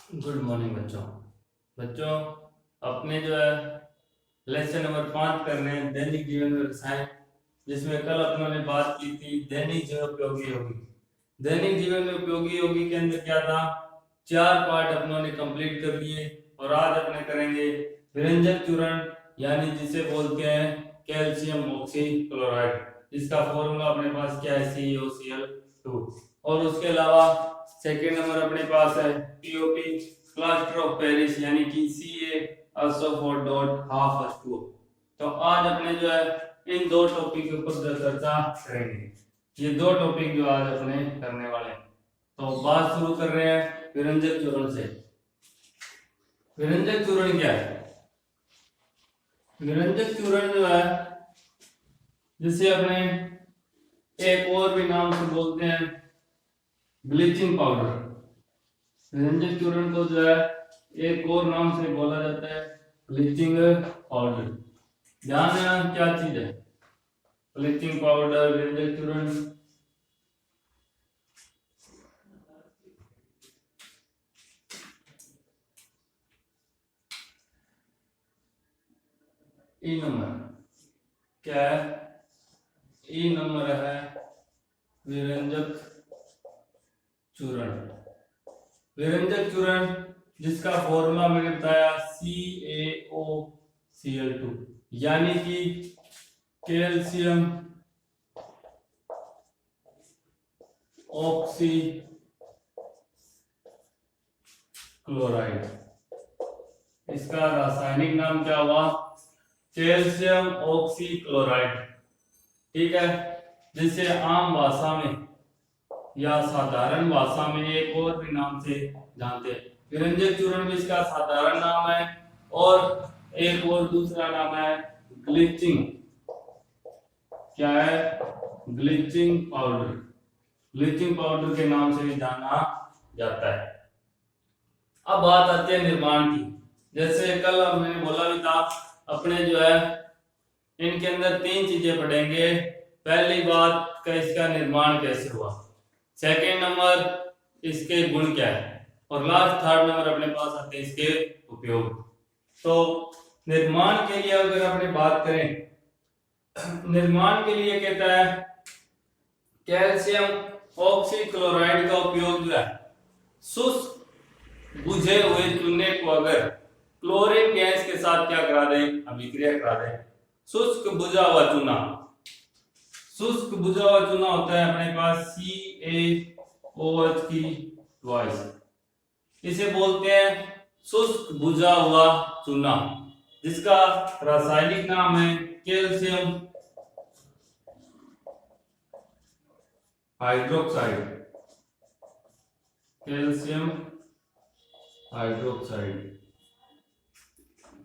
Good morning बच्चों। बच्चों, अपने जो है लेसन नंबर 5 करने हैं दैनिक जीवन में रसायन, जिसमें कल अपनों ने बात की थी दैनिक जीवन उपयोगी योगी। दैनिक जीवन में उपयोगी योगी के अंदर क्या था, 4 पार्ट अपनों ने कंप्लीट कर लिए और आज अपने करेंगे विरंजक चूर्ण, यानी जिसे बोलते हैं कैल्शियम ऑक्सीक्लोराइड, जिसका फॉर्मूला अपने पास क्या है, CaOCl2। और उसके अलावा सेकेंड नंबर अपने पास है पीओपी, प्लास्टर ऑफ पेरिस, यानी कि Ca also for dot half H2O। तो आज अपने जो है इन दो टॉपिक के ऊपर चर्चा करेंगे। ये दो टॉपिक जो आज अपने करने वाले हैं। तो बात शुरू कर रहे हैं विरंजक चूर्ण से। विरंजक चूर्ण क्या है? विरंजक चूर्ण जो है, जिसे अपने एक और भी नाम से बोलते हैं ब्लीचिंग पाउडर। विरंजक चूर्ण को जो है एक और नाम से बोला जाता है ब्लीचिंग पाउडर। ध्यान देना क्या चीज है, ब्लीचिंग पाउडर, विरंजक चूर्ण। ई नंबर क्या है? ई नंबर है विरंजक चूर्ण। विरंजक चूर्ण जिसका फॉर्मूला मैंने बताया CaOCl2, यानी कि कैल्शियम ऑक्सीक्लोराइड। इसका रासायनिक नाम क्या हुआ? Calcium oxychloride. ठीक है, जिसे आम भाषा में या साधारण भाषा में एक और भी नाम से जानते हैं। विरंजक चूर्ण भी इसका साधारण नाम है और एक और दूसरा नाम है ब्लीचिंग। क्या है? Bleaching powder. ब्लीचिंग पाउडर के नाम से भी जाना जाता है। अब बात आती है निर्माण की। जैसे कल मैंने बोला भी था, अपने जो है इनके अंदर 3 चीजें पढ़ेंगे। पहली बात का इसका निर्माण कैसे हुआ, सेकेंड नंबर इसके गुण क्या है, और लास्ट थर्ड नंबर अपने पास आते हैं इसके उपयोग। तो निर्माण के लिए अगर अपने बात करें, निर्माण के लिए कहता है कैल्शियम ऑक्सीक्लोराइड का उपयोग जो है शुष्क बुझे हुए चूने को अगर क्लोरीन गैस के साथ क्या करा दे, अभिक्रिया करा दे। शुष्क बुझा हुआ चूना, शुष्क बुझा हुआ चूना होता है अपने पास CaOH की ट्वाइस, इसे बोलते हैं शुष्क बुझा हुआ चूना, जिसका रासायनिक नाम है कैल्शियम हाइड्रोक्साइड। कैल्शियम हाइड्रोक्साइड,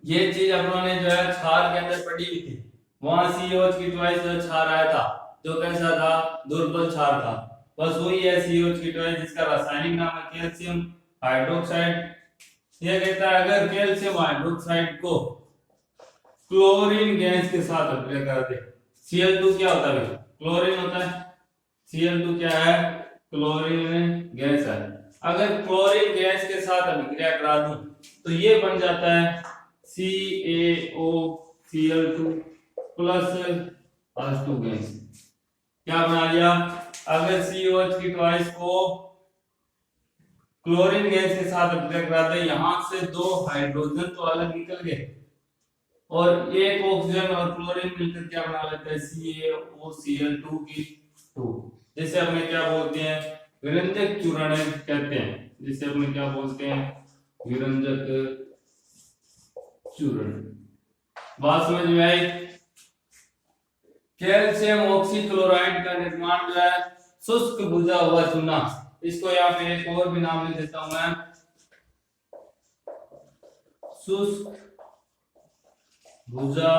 ये चीज अपनों ने जो है क्षार के अंदर पढ़ी हुई थी। वहां CaOH की ट्वाइस जो क्षार आया था, जो कैसा था, दुर्बल क्षार था। बस वही है CaOH की ट्वाइस, जिसका रासायनिक नाम है कैल्शियम हाइड्रोक्साइड। यह कहता है अगर कैल्शियम हाइड्रोक्साइड को क्लोरीन गैस के साथ अभिक्रिया कर दे, Cl2 क्या होता है? क्लोरीन होता है। Cl2 क्या है? क्लोरीन गैस है। अगर क्लोरीन गैस के साथ अभिक्रिया करा दूं तो ये बन जाता है CaOCl2 प्लस H2 गैस। क्या बना लिया? अगर COH की ट्वाइस को क्लोरीन गैस के साथ अभिक्रिया करा दे, यहां से 2 हाइड्रोजन तो अलग निकल गए और एक ऑक्सीजन और क्लोरीन मिलकर क्या बना लेते हैं, CaOCl2 की 2, जिसे अपने क्या बोलते हैं, विरंजक चूर्ण कहते हैं। जिसे अपने क्या बोलते हैं, विरंजक चूर्ण। बात समझ में आई? कैल्शियम ऑक्सीक्लोराइड का निर्माण जो है शुष्क बुझा हुआ चूना, इसको यहाँ पे एक और भी नाम लिख देता हूं मैं, शुष्क बुझा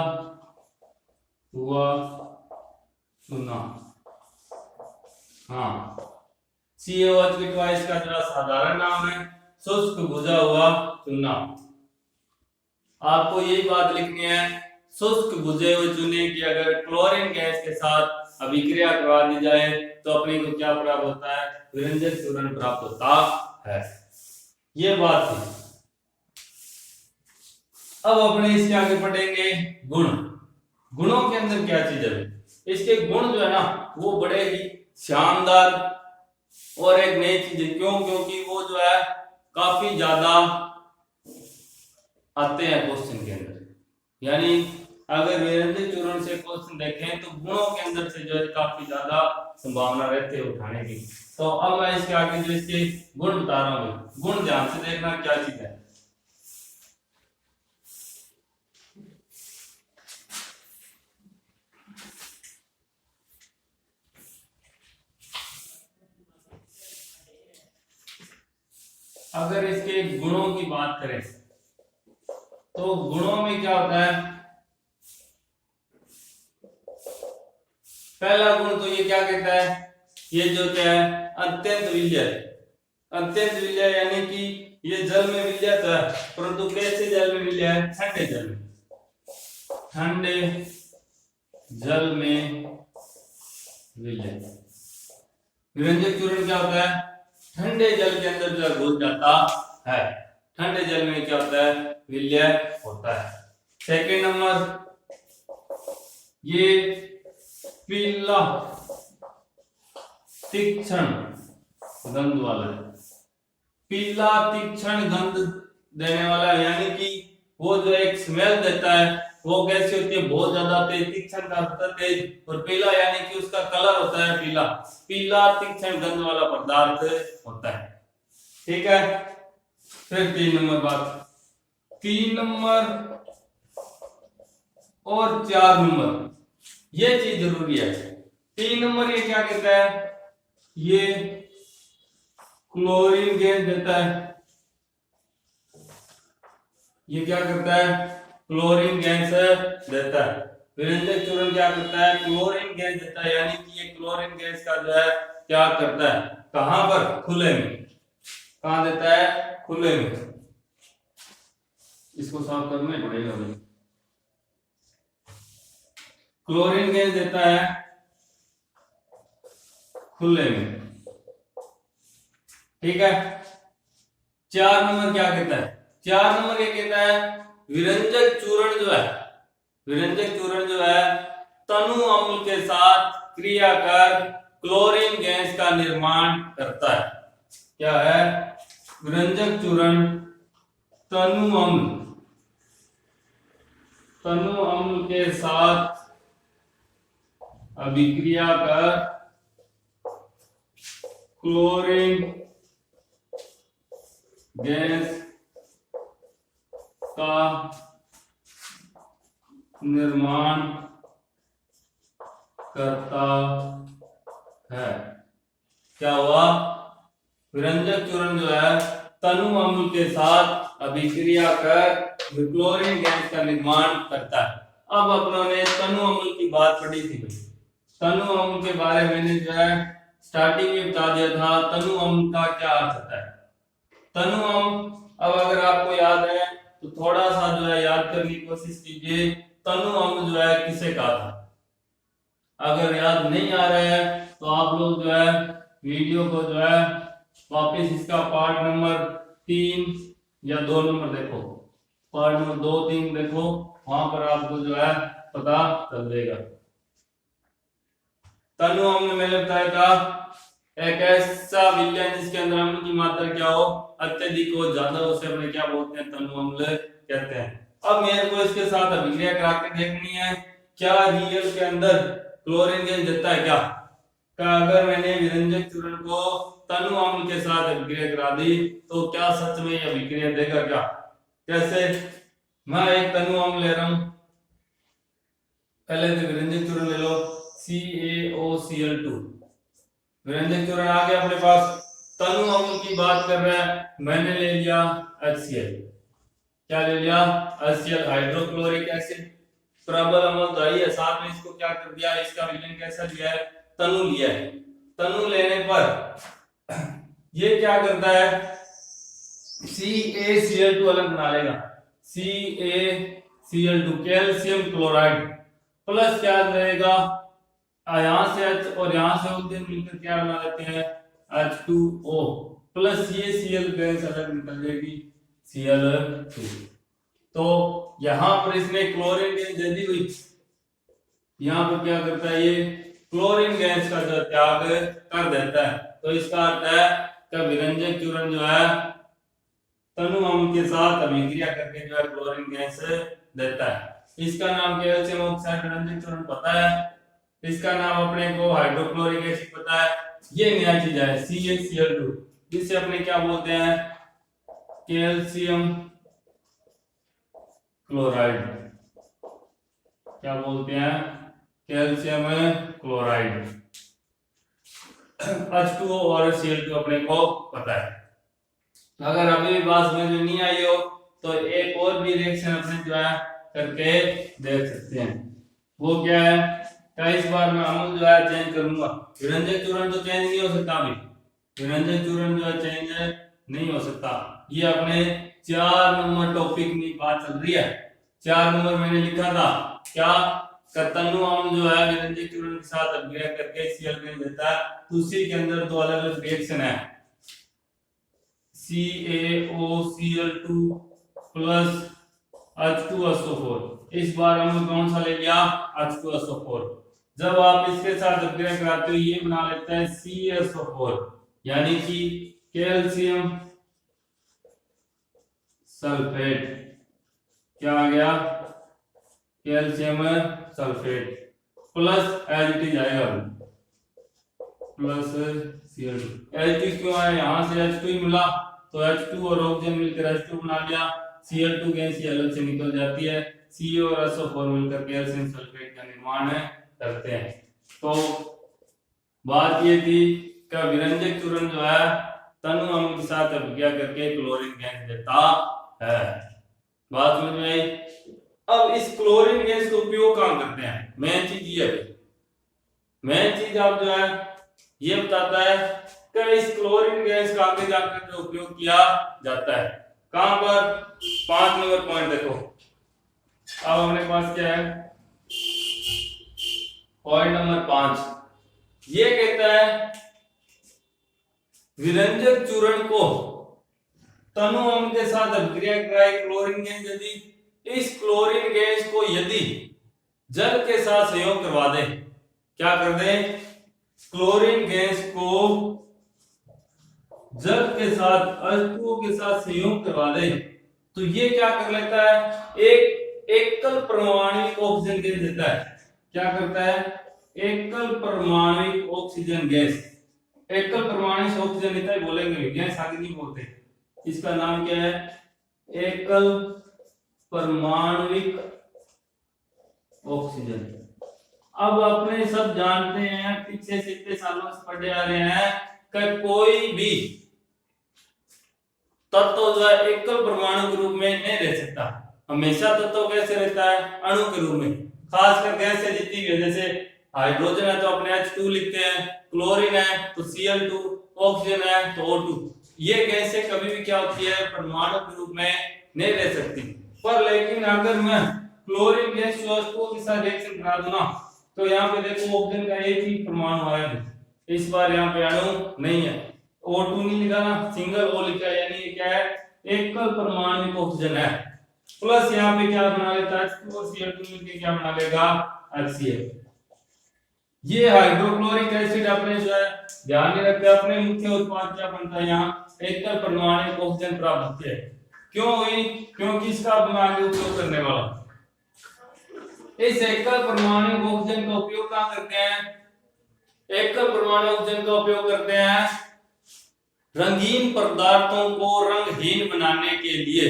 हुआ चूना। हाँ, CaOH की ट्वाइस का जो साधारण नाम है शुष्क बुझा हुआ चूना। आपको यही बात लिखनी है, शुष्क बुझे हुए चूने की अगर क्लोरीन गैस के साथ अभिक्रिया करवा दी जाए तो अपने को क्या प्राप्त होता है, विरंजक चूर्ण प्राप्त होता है। ये बात थी। अब अपने इसके आगे पढ़ेंगे गुण। गुणों के अंदर क्या चीज है, इसके गुण जो है ना वो बड़े ही शानदार और एक नई चीज है। क्यों? क्योंकि वो जो है काफी ज्यादा आते हैं क्वेश्चन के अंदर। यानी अगर व्यंजक चूर्ण से क्वेश्चन देखें तो गुणों के अंदर से जो है काफी ज्यादा संभावना रहती है उठाने की। तो अब मैं इसके आगे जो इसके गुण बता रहा हूँ, गुण ध्यान से देखना क्या चीज है। अगर इसके गुणों की बात करें तो गुणों में क्या होता है, पहला गुण तो ये क्या कहता है, ये जो क्या है अत्यंत विलय। अत्यंत विलय यानी कि ये जल में विलय तो है, परंतु कैसे जल में विलय है? ठंडे जल में। ठंडे जल में विलय। विरंजक चूर्ण क्या होता है? ठंडे जल के अंदर जो घुल जाता है। ठंडे जल में क्या होता है? विलय होता है। सेकेंड नंबर, ये पीला तीक्ष्ण गंध वाला है। पीला तीक्ष्ण गंध देने वाला यानी कि वो जो एक स्मेल देता है वो कैसी होती है? बहुत ज्यादा तेज, तीक्ष्ण का अर्थ तेज, और पीला यानी कि उसका कलर होता है पीला। पीला तीक्ष्ण गंध वाला पदार्थ होता है। ठीक है। फिर 3 नंबर बात, 3 नंबर और 4 नंबर ये चीज जरूरी है। 3 नंबर ये क्या कहता है? ये क्लोरीन गैस देता है। ये क्या करता है? क्लोरीन गैस देता है। विरंजक चूर्ण क्या करता है? क्लोरीन गैस देता है। यानी कि ये क्लोरीन गैस का जो है क्या करता है? कहां पर? खुले में। कहां देता है? खुले में। इसको साफ करना ही पड़ेगा भाई। क्लोरीन गैस देता है खुले में। ठीक है। 4 नंबर क्या कहता है? 4 नंबर ये कहता है विरंजक चूर्ण जो है, विरंजक चूर्ण जो है तनु अम्ल के साथ क्रिया कर क्लोरीन गैस का निर्माण करता है। क्या है? विरंजक चूर्ण तनु अम्ल के साथ अभिक्रिया कर क्लोरीन गैस का निर्माण करता है। क्या हुआ? विरंजक चूर्ण जो है तनु अम्ल के साथ अभिक्रिया कर क्लोरीन गैस का निर्माण करता है। अब अपनों ने तनु अम्ल की बात पढ़ी थी भाई। तनु अम्ल के बारे में मैंने जो है स्टार्टिंग में बता दिया था। तनु अम्ल का क्या अर्थ होता है? तनु अम्ल, अब अगर आपको याद है तो थोड़ा सा जो है याद करने की कोशिश कीजिए। तनु अम्ल जो है किसे कहा था? अगर याद नहीं आ रहा है तो आप लोग जो है वीडियो को जो है वापस इसका पार्ट नंबर 3 या 2 नंबर देखो, पार्ट नंबर 2 3 देखो, वहां पर आपको जो है पता चल जाएगा। तनु अम्ल मैंने बताया था एक ऐसा विलयन जिसके अंदर अम्ल की मात्रा क्या हो? अत्यधिक हो, ज्यादा हो, उसे अपने क्या बोलते हैं? तनु अम्ल कहते हैं। अब मेरे को इसके साथ अभिक्रिया करा के देखनी है क्या रियल के अंदर क्लोरीन गैस देता है क्या? अगर मैंने विरंजक चूर्ण को तनु अम्ल के साथ अभिक्रिया करा दी तो क्या सच में यह अभिक्रिया देगा क्या? कैसे? मैं एक तनु अम्ल ले रहा हूं, पहले तो विरंजक चूर्ण ले लो CaOCl2। विरंजक चूर्ण आ गया अपने पास। तनु अम्ल की बात कर रहा है, मैंने ले लिया HCl। क्या ले लिया? HCl, hydrochloric acid. प्रबल अम्ल तो आई है, साथ में इसको क्या कर दिया? इसका विलयन कैसा लिया है? तनु लिया है। तनु लेने पर ये क्या करता है? CaCl2 अलग बना लेगा। CaCl2 कैल्शियम क्लोराइड प्लस क्या रहेगा? यहां से H और यहां से मिलकर क्या बना लेते हैं? H2O। प्लस ये Cl गैस अलग निकल जाएगी Cl2। तो यहां पर इसने क्लोरीन गैस दे दी हुई, यहां पर क्या करता है ये क्लोरीन गैस का जो त्याग कर देता है। तो इसका अर्थ है कि विरंजक चूर्ण जो है तनु अम्ल के साथ अभिक्रिया करके जो है क्लोरीन गैस देता है। इसका नाम कैल्शियम ऑक्साइड विरंजक चूर्ण पता है, इसका नाम अपने को हाइड्रोक्लोरिक एसिड पता है। ये नया चीज है CaCl2, जिसे अपने क्या बोलते हैं कैल्शियम क्लोराइड, क्या बोलते हैं कैल्शियम क्लोराइड। H2O और Cl2 अपने को पता है। अगर अभी भी बात समझ में नहीं आई हो तो एक और भी रिएक्शन अपने जो है करके देख सकते हैं। वो क्या है, क्या इस बार मैं अमल जो है चेंज करूंगा। विरंजक चूर्ण तो चेंज नहीं हो सकता, अभी विरंजक चूर्ण जो है चेंज नहीं हो सकता। ये अपने 4 नंबर टॉपिक में बात चल रही है। 4 नंबर मैंने लिखा था क्या, तनु अम्ल जो है विरंजक चूर्ण के साथ अभिक्रिया करके Cl देता है। तो उसी के अंदर दो अलग अलग रिएक्शन है, CaOCl2 प्लस H2SO4। इस बार हम कौन सा ले लिया H2SO4। जब आप इसके साथ अभिक्रिया कराते हो ये बना लेता है CaSO4, यानी कि कैल्शियम सल्फेट। क्या आ गया calcium sulphate plus as it is आएगा प्लस Cl2। H2 क्यों आया, यहां से H2 ही मिला तो H2 और ऑक्सीजन मिलकर H2 बना लिया, Cl2 गैस ये अलग से निकल जाती है, Ca और SO4 मिलकर कैल्शियम सल्फेट का निर्माण करते हैं। तो बात ये थी कि विरंजक चूर्ण जो है तनु अम्ल के साथ अभिक्रिया करके क्लोरीन गैस देता है। बात समझ में आई। अब इस क्लोरीन गैस का उपयोग कहां करते हैं, मेन चीज ये है। मेन चीज आप जो है ये बताता है कि इस क्लोरीन गैस का आगे जाकर जो उपयोग किया जाता है कहां पर। 5 नंबर पॉइंट देखो। अब हमारे पास क्या है पॉइंट नंबर 5, ये कहता है विरंजक चूर्ण को तनु अम्ल के साथ अभिक्रिया कराए क्लोरीन गैस, यदि इस क्लोरीन गैस को यदि जल के साथ संयोग करवा दे, क्या कर दे क्लोरीन गैस को जल के साथ H2O के साथ संयोग करवा दे, तो ये क्या कर लेता है एक एकल परमाणुक ऑक्सीजन गैस देता है। क्या करता है एकल परमाणुक ऑक्सीजन गैस। एकल परमाणुक ऑक्सीजन इतना ही बोलेंगे, गैस आगे नहीं बोलते। इसका नाम क्या है एकल परमाणुक ऑक्सीजन। अब अपने सब जानते हैं, पीछे से इतने सालों से पढ़े आ रहे हैं कि कोई भी तत्व जो है एकल परमाणु के रूप में नहीं रह सकता। हमेशा तत्व कैसे रहता है अणु के रूप में, खासकर गैस से जितनी भी, जैसे हाइड्रोजन है तो अपने H2 लिखते हैं, क्लोरीन है तो Cl2, ऑक्सीजन है तो O2। ये गैसें कभी भी क्या होती है परमाणु के रूप में नहीं रह सकती। पर लेकिन अगर मैं क्लोरीन गैस को H2O के साथ रिएक्शन करा दूं ना, तो यहाँ पे देखो ऑक्सीजन का एक ही परमाणु आया है, इस बार यहाँ पे अणु नहीं है, O2 नहीं लिखा ना, सिंगल O लिखा है, यानी ये क्या है एकल परमाणु ऑक्सीजन है। प्लस यहाँ पे क्या बना लेता है H2 और Cl2 मिलकर क्या बना लेगा HCl। ये हाइड्रोक्लोरिक एसिड अपने जो है ध्यान में रखते हैं, अपने मुख्य उत्पाद क्या बनता है यहाँ एकल परमाणु ऑक्सीजन प्राप्त होती है। क्यों हुई, क्योंकि इसका हम आगे उपयोग करने वाला। इस एकल परमाणु ऑक्सीजन का उपयोग कहां करते हैं, एकल परमाणु ऑक्सीजन का उपयोग करते हैं रंगीन पदार्थों को रंगहीन बनाने के लिए।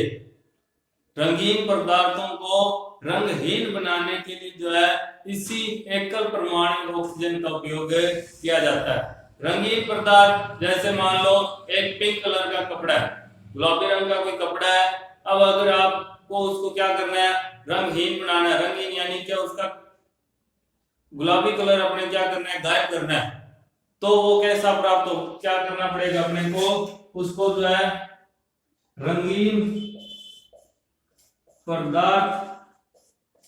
रंगीन पदार्थों को रंगहीन बनाने के लिए जो है इसी एकल परमाणु ऑक्सीजन का उपयोग किया जाता है। रंगीन पदार्थ जैसे मान लो एक पिंक कलर का कपड़ा है, गुलाबी रंग का कोई कपड़ा है, अब अगर आपको उसको क्या करना है रंगहीन बनाना है, रंगीन यानी क्या उसका गुलाबी कलर अपने क्या करना है गायब करना है, तो वो कैसा प्राप्त हो, क्या करना पड़ेगा अपने को, उसको जो है रंगीन पदार्थ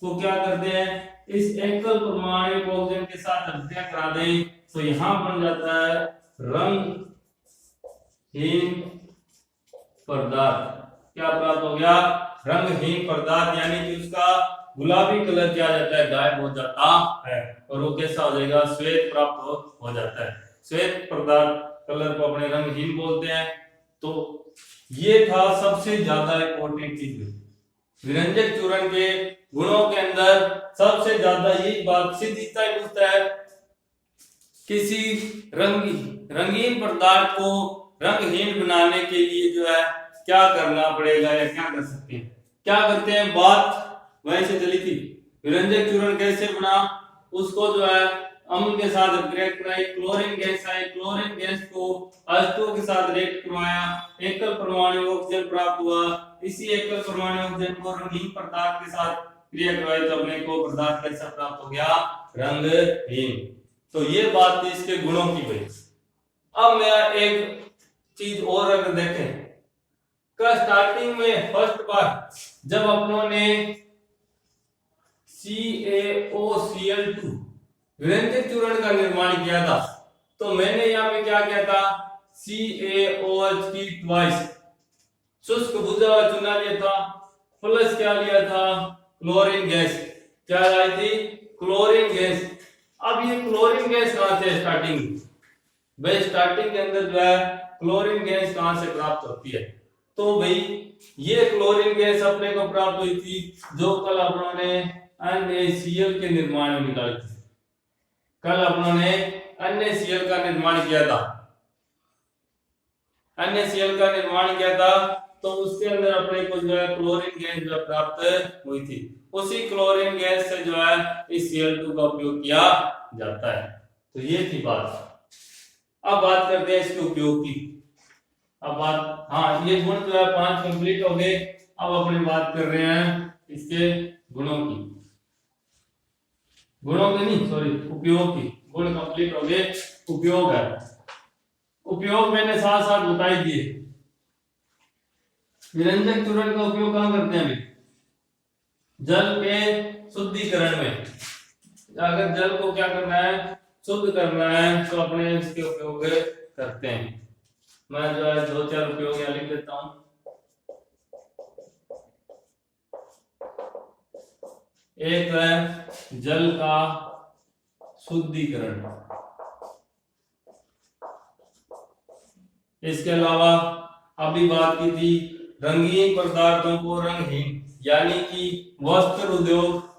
को क्या करते हैं इस एकल परमाणु ऑक्सीजन के साथ अभिक्रिया करा दें, तो यहां बन जाता है रंगहीन पदार्थ क्या प्राप्त हो गया? रंगहीन पदार्थ, यानी कि उसका गुलाबी कलर क्या आ जाता है? गायब हो जाता है, और वो कैसा हो जाएगा? श्वेत प्राप्त हो जाता है। श्वेत पदार्थ कलर को अपने रंगहीन बोलते हैं। तो ये था सबसे ज्यादा इंपॉर्टेंट चीज। विरंजक चूर्ण के गुणों के अंदर सबसे ज्यादा यही बात सीधीता ही पूछता है, किसी रंगीन पदार्थ को रंगहीन बनाने के लिए जो है क्या करना पड़ेगा या क्या कर सकते हैं? क्या करते हैं? बात वहीं से चली थी, विरंजक चूर्ण कैसे बना, उसको जो है अम्ल के साथ रिएक्ट कराई, क्लोरीन गैस आई, क्लोरीन गैस को H2O के साथ रिएक्ट करवाया, एकल परमाणु ऑक्सीजन प्राप्त हुआ, इसी एकल परमाणु ऑक्सीजन को रंगीन पदार्थ के साथ क्रिया करवाई तो अपने को पदार्थ कैसा प्राप्त हो गया? रंगहीन। तो ये बात थी इसके गुणों की भाई। अब मैं एक चीज और अगर देखें, का स्टार्टिंग में फर्स्ट बार जब अपनों ने CaOCl2 विरंजक चूर्ण का निर्माण किया था, तो मैंने यहाँ पे क्या किया था? CaOH की ट्वाइस शुष्क बुझा हुआ चूना लिया था, प्लस क्या लिया था? Chlorine gas. क्या लाई थी? Chlorine gas. अब ये क्लोरीन गैस कहां से स्टार्टिंग? भाई स्टार्टिंग के अंदर जो है क्लोरीन गैस कहां से प्राप्त होती है? तो भाई ये क्लोरीन गैस अपने को प्राप्त हुई थी जो कल अपनों ने NaCl के निर्माण में निकाली थी। कल अपनों ने NaCl का निर्माण किया था, NaCl का निर्माण किया था, तो उसके अंदर अपने को जो है क्लोरीन गैस जो प्राप्त हुई थी। उसी क्लोरीन गैस से जो है इस Cl2 का उपयोग किया जाता है। तो ये थी बात। अब बात करते हैं इसके उपयोग की। अब बात, हाँ ये गुण जो है 5 कंप्लीट हो गए। अब अपनी बात कर रहे हैं इसके गुणों की, गुणों की नहीं सॉरी उपयोग की। गुण कंप्लीट हो गए, उपयोग है। उपयोग मैंने साथ साथ बताई दिए। विरंजक चूर्ण का उपयोग कहां करते हैं? जल के शुद्धिकरण में। अगर जल को क्या करना है? शुद्ध करना है, तो अपने इसके उपयोग करते हैं। मैं जो है 2-4 उपयोग यहाँ लिख देता हूं। एक है जल का शुद्धिकरण, इसके अलावा अभी बात की थी रंगीन पदार्थों को रंगहीन, यानी कि वस्त्र उद्योग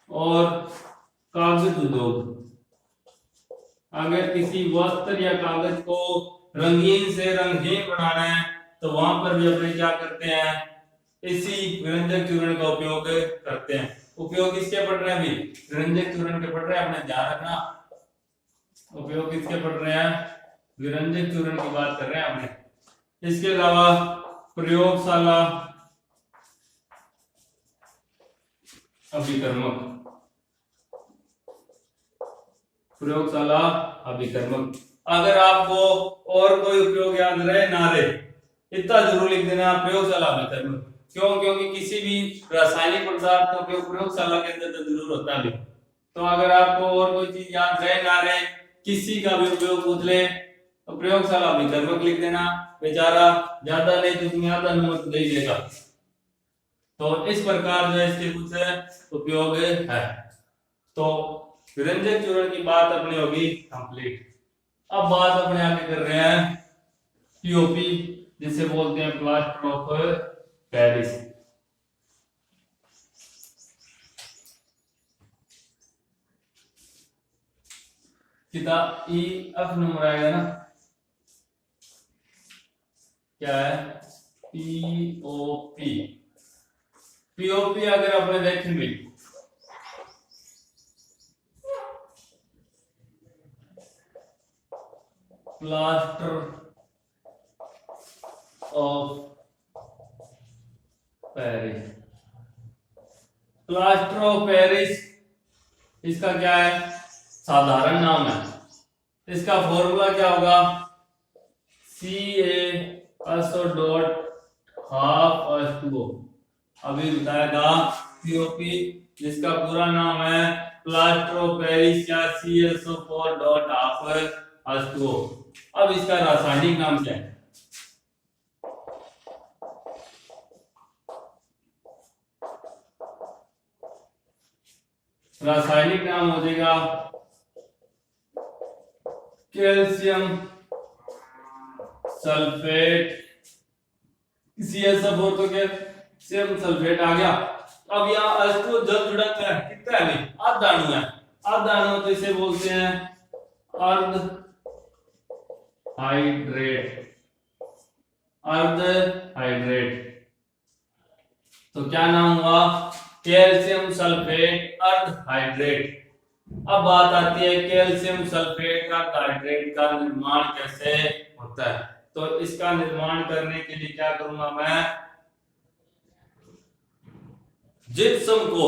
और कागज उद्योग। अगर किसी वस्त्र या कागज को रंगीन से रंगहीन बनाना है तो वहां पर भी अपने क्या करते हैं? इसी विरंजक चूर्ण का उपयोग करते हैं। उपयोग किसके पढ़ रहे हैं? अभी विरंजक चूर्ण के पढ़ रहे हैं, अपने ध्यान रखना। उपयोग किसके पढ़ रहे हैं? विरंजक चूर्ण की बात कर रहे हैं अपने। इसके अलावा प्रयोगशाला अभिकर्मक, प्रयोगशाला अभिकर्मक। अगर आपको और कोई उपयोग याद रहे ना रहे, इतना जरूर लिख देना प्रयोगशाला अभिकर्मक। क्यों? क्योंकि किसी भी रासायनिक पदार्थ का उपयोग प्रयोगशाला के अंदर तो जरूर होता है। तो अगर आपको और कोई चीज याद रहे ना रहे, किसी का भी उपयोग पूछ ले तो प्रयोगशाला अभिकर्मक लिख देना। बेचारा ज्यादा नहीं तो तुम्हें आधा नंबर तो दे ही देगा। तो इस प्रकार जो इसके कुछ उपयोग है। तो विरंजक चूर्ण की बात अपनी होगी कंप्लीट। अब बात अपने आगे कर रहे हैं पीओपी, जिसे बोलते हैं प्लास्टर ऑफ पेरिस। किताब EF नंबर आएगा ना, क्या है? पीओपी। पीओपी अगर आपने देखेंगे plaster of Paris, plaster of Paris इसका क्या है? साधारण नाम है। इसका फॉर्मूला क्या होगा? CaSO.12H2O। अभी बताया था पीओपी, जिसका पूरा नाम है प्लास्टर ऑफ पेरिस या CaSO4.12 H2O। अब इसका रासायनिक नाम क्या है? रासायनिक नाम हो जाएगा कैल्शियम सल्फेट, CSO4 तो कैल्शियम सल्फेट आ गया। अब यहाँ H2O जल जुड़ा है, कितना है? आधा अणु है, आधा अणु तो इसे बोलते हैं अर्ध हाइड्रेट, अर्ध हाइड्रेट। तो क्या नाम हुआ? कैल्शियम सल्फेट अर्ध हाइड्रेट। अब बात आती है कैल्शियम सल्फेट अर्ध हाइड्रेट का निर्माण कैसे होता है। तो इसका निर्माण करने के लिए क्या करूंगा मैं? जिप्सम को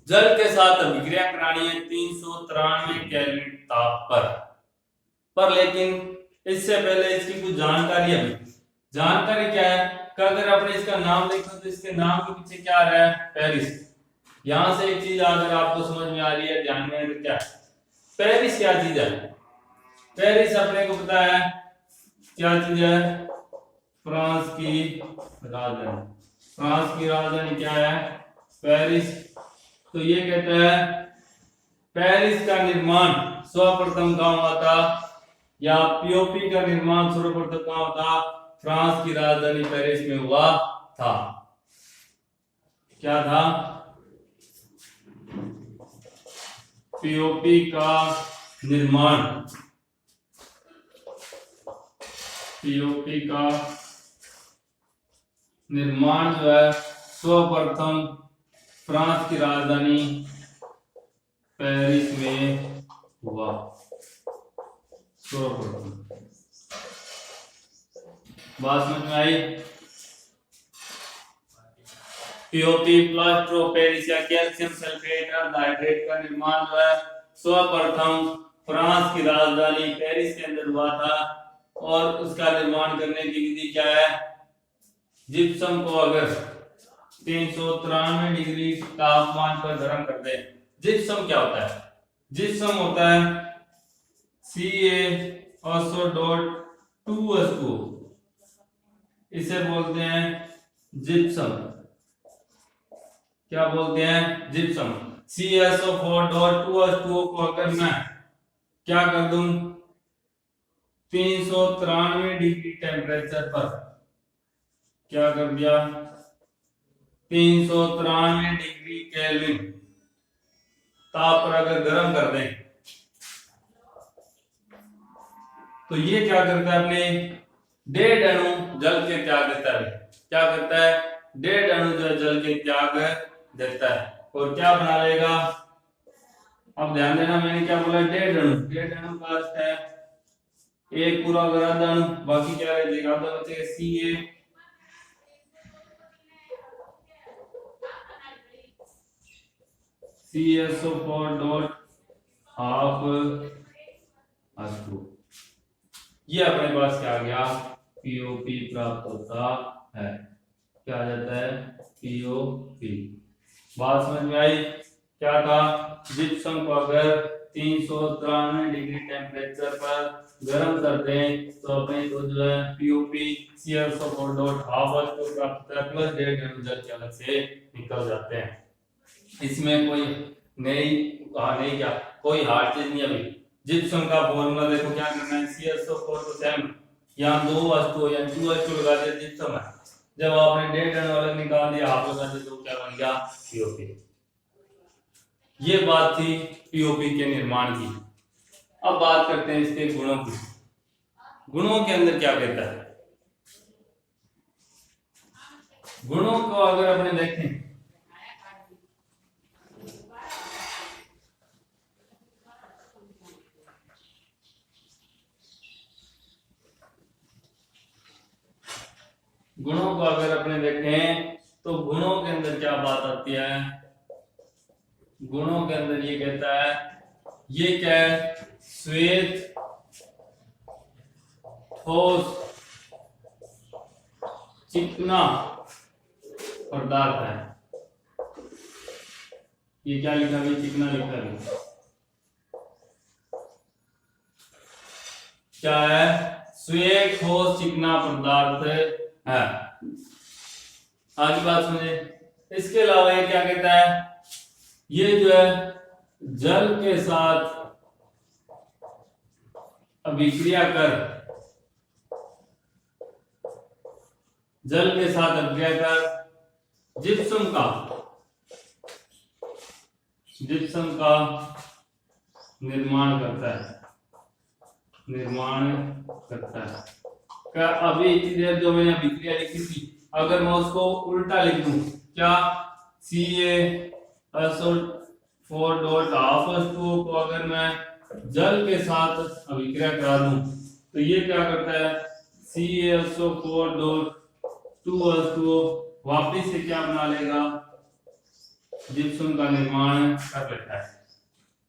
जल के साथ अभिक्रिया करानी है 393 केल्विन ताप पर लेकिन इससे पहले इसकी कुछ जानकारी है। जानकारी क्या है कि अगर आपने इसका नाम देखो तो इसके नाम के पीछे क्या आ रहा है? पेरिस। यहां से एक चीज अगर आपको समझ में आ रही है, ध्यान में तो क्या है? पेरिस क्या चीज है? पेरिस अपने को पता है क्या चीज है? फ्रांस की राजधानी। फ्रांस की राजधानी क्या है? पेरिस। तो ये कहते हैं पेरिस का निर्माण सर्वप्रथम कहां हुआ था, या पीओपी का निर्माण सर्वप्रथम कहां हुआ था? फ्रांस की राजधानी पेरिस में हुआ था। क्या था? पीओपी का निर्माण, पीओपी का निर्माण जो है सर्वप्रथम फ्रांस की राजधानी पेरिस में हुआ। सर्वप्रथम बात समझ में आई? पीओपी प्लास्टर ऑफ पेरिस या कैल्शियम सल्फेट अर्ध हाइड्रेट का निर्माण जो है सर्वप्रथम फ्रांस की राजधानी पेरिस के अंदर हुआ था। और उसका निर्माण करने की विधि क्या है? जिप्सम को अगर 393 डिग्री तापमान पर गर्म कर दे। जिप्सम क्या होता है? जिप्सम होता है CaSO.2H2, इसे बोलते हैं जिप्सम। क्या बोलते हैं? जिप्सम। CaSO4.2H2O को अगर मैं क्या कर दूं 393 डिग्री टेम्परेचर पर, क्या कर दिया 393 डिग्री केल्विन ताप पर अगर गर्म कर दें तो ये क्या करता है? अपने डेढ़ अणु जल के त्याग देता है। क्या करता है? डेढ़ अणु जो जल के त्याग देता है और क्या बना लेगा? अब ध्यान देना, मैंने क्या बोला? डेढ़ अणु। डेढ़ अणु का अर्थ है एक पूरा अगर आधा अणु, बाकी क्या रह जाएगा? आधा बचेगा CaSO4.12H2। ये अपने पास क्या आ गया? पीओपी प्राप्त होता है। क्या आ जाता है? पीओपी। बात समझ में आई? क्या था? जिप्सम को अगर 393 डिग्री टेम्परेचर पर गर्म कर दें तो अपने को जो है पीओपी CaSO4.12H2 प्राप्त होता है, प्लस डेढ़ अणु जल के अलग से निकल जाते हैं। इसमें कोई नहीं क्या कोई हार्ड चीज नहीं। अभी जिप्सम का फॉर्मूला देखो, क्या करना है? CaSO4 तो सेम, यहाँ 2H2 या 2H2 लगा दिया, जिप्सम है। जब आपने डेढ़ अणु अलग निकाल दिया, आप लगा दिया, तो क्या बन गया? पीओपी। ये बात थी पीओपी के निर्माण की। अब बात करते हैं इसके गुणों की। गुणों के अंदर क्या कहता है? गुणों को अगर अपने देखें गुणों को अगर अपने देखें तो गुणों के अंदर क्या बात आती है? गुणों के अंदर ये कहता है, ये क्या है? श्वेत ठोस चिकना पदार्थ है। ये क्या लिखा गया? चिकना लिखा गया। क्या है, स्वेग ठोस चिकना पदार्थ है। आगे बात सुनिए। इसके अलावा ये क्या कहता है, ये जो है जल के साथ अभिक्रिया कर, जल के साथ अभिक्रिया कर जिप्सम का निर्माण करता है। क्या अभी इतनी देर जो मैंने अभिक्रिया लिखी थी, अगर मैं उसको उल्टा लिख दूं, क्या CaSO4.2 को अगर मैं जल के साथ अभिक्रिया करा दूं तो ये क्या करता है, CaSO4.2 वापिस से क्या बना लेगा, जिप्सम का निर्माण कर लेता है।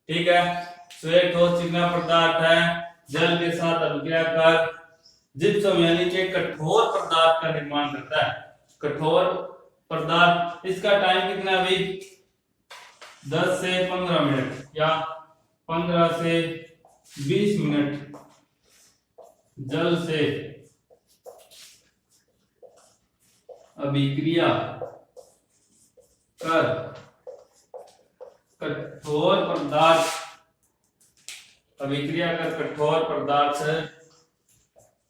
ठीक है, स्वेग ठोस चिकना पदार्थ है, जल के साथ अभिक्रिया कर जिप्सम यानी कि कठोर पदार्थ का निर्माण करता है। कठोर पदार्थ, इसका टाइम कितना अभी 10 से 15 मिनट या 15 से 20 मिनट जल से अभिक्रिया कर कठोर पदार्थ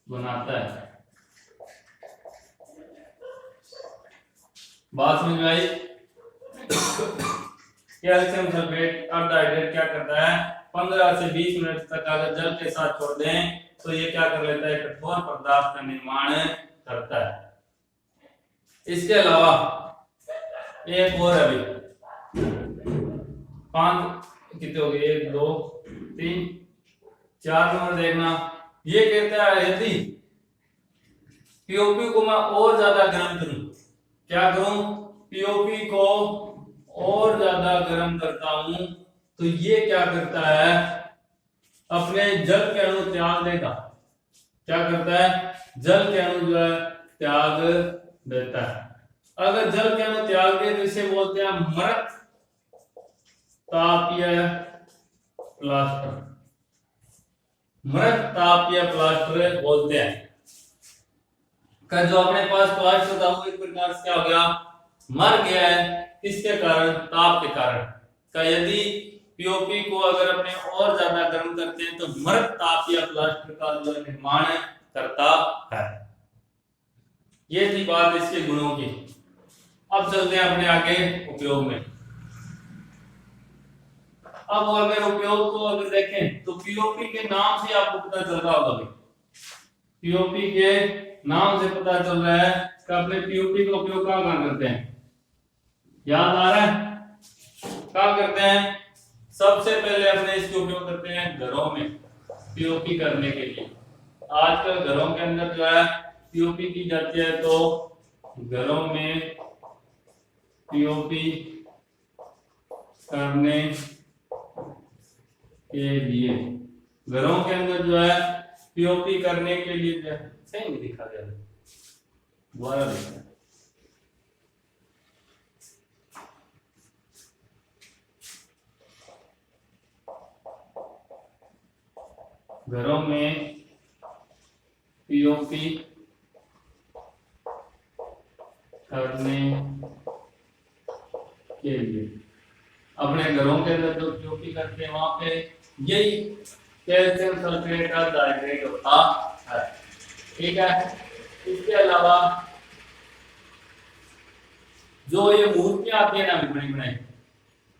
बनाता है। बात समझ में आई? कैल्शियम सल्फेट कार्बोहाइड्रेट क्या करता है, 15 से 20 मिनट तक अगर जल के साथ छोड़ दें तो ये क्या कर लेता है, कठोर पदार्थ का निर्माण करता है। इसके अलावा एक और अभी 5 कितने हो गए, 1 2 3 4 नंबर देखना। ये कहता है यदि पीओपी को मैं और ज्यादा गर्म करूं, क्या करूं, पीओपी को और ज्यादा गर्म करता हूं तो ये क्या करता है, अपने जल के अणु त्याग देगा। क्या करता है, जल के अणु जो है त्याग देता है। अगर जल के अणु त्याग दे तो इसे बोलते हैं मृत तापीय प्लास्टर। मृत तापीय प्लास्टर बोलते हैं। का जो अपने पास प्लास्टर था वो एक प्रकार से क्या हो गया, मर गया है। किसके कारण, ताप के कारण। का यदि पीओपी को अगर अपने और ज्यादा गर्म करते हैं तो मृत तापीय प्लास्टर का जो निर्माण करता है। ये थी बात इसके गुणों की। अब चलते हैं अपने आगे उपयोग में। अब अगर उपयोग को अगर देखें तो पीओपी के नाम से आपको पता चल रहा होगा, पीओपी के नाम से पता चल रहा है कि अपने पीओपी का उपयोग कहाँ करते हैं, याद आ रहा है, क्या करते हैं, सबसे पहले अपने इसके उपयोग करते हैं घरों में पीओपी करने के लिए। आजकल घरों के अंदर जो है पीओपी की जाती है, तो घरों में पीओपी करने के लिए, घरों के अंदर जो है पीओपी करने के लिए जो है, सही नहीं दिखा गया, दोबारा देखना। घरों में पीओपी करने के लिए, अपने घरों के अंदर जो पीओपी करते हैं वहां पे यही कैल्शियम सल्फेट का डाइहाइड्रेट होता है। ठीक है, इसके अलावा जो ये मूर्तियां आती है ना बड़ी बड़ी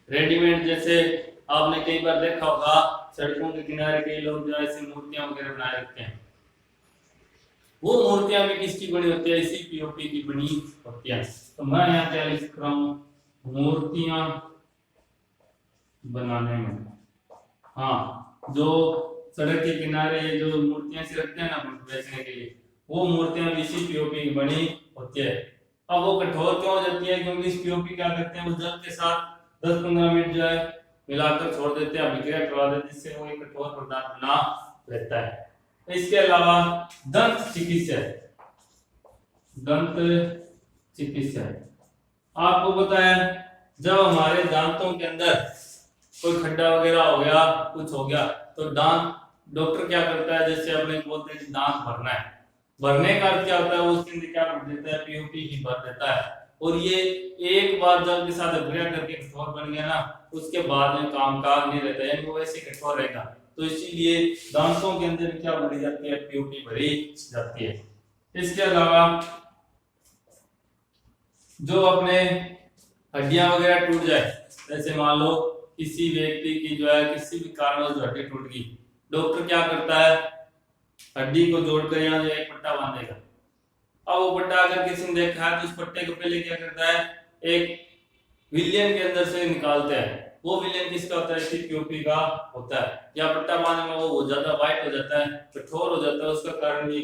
रेडीमेड, जैसे आपने कई बार देखा होगा सड़कों के किनारे कई लोग जो ऐसी मूर्तियां वगैरह बनाए रखते हैं, वो मूर्तियां भी किसकी बनी होती है, इसी पीओपी की बनी होती है। तो मैं यहाँ क्या लिख रहा हूँ, मूर्तियां बनाने में। हाँ, जो सड़क के किनारे जो मूर्तियां सी रखते हैं ना बेचने के लिए, वो मूर्तियां भी इसी पीओपी की बनी होती है। अब वो कठोर क्यों हो जाती है, क्योंकि इस पीओपी क्या करते हैं, वो जल के साथ 10-15 मिनट जो है मिलाकर छोड़ देते हैं, अभिक्रिया करवा देते हैं, जिससे वो एक कठोर पदार्थ बना रहता है। इसके अलावा दंत चिकित्सा आपको पता है, जब हमारे दांतों के अंदर कोई खड्डा वगैरह हो गया, कुछ हो गया, तो दांत डॉक्टर क्या करता है, जैसे अपने बोलते हैं दांत भरना है, भरने का अर्थ क्या होता है, उसके अंदर क्या भर देता है, पीओपी ही भर देता है। और ये एक बार जल के साथ अभिक्रिया करके कठोर बन गया ना, उसके बाद में कामकाज नहीं रहता, यानी वो वैसे कठोर रहेगा। तो इसीलिए दांतों के अंदर क्या भरी जाती है, पीओपी भरी जाती है। इसके अलावा जो अपने हड्डियां वगैरह टूट जाए, जैसे मान लो किसी व्यक्ति की जो है किसी भी कारणवश हड्डी टूट गई, डॉक्टर क्या करता है, हड्डी को जोड़कर यहाँ जो एक पट्टा बांधेगा। अब वो पट्टा अगर किसी ने देखा है तो उस पट्टे को पहले क्या करता है, एक विलियन के अंदर से निकालते हैं। वो विलियन किसका होता है, पीओपी का होता है। या पट्टा बांधने में वो ज्यादा वाइट हो जाता है, कठोर हो जाता है, उसका कारण ये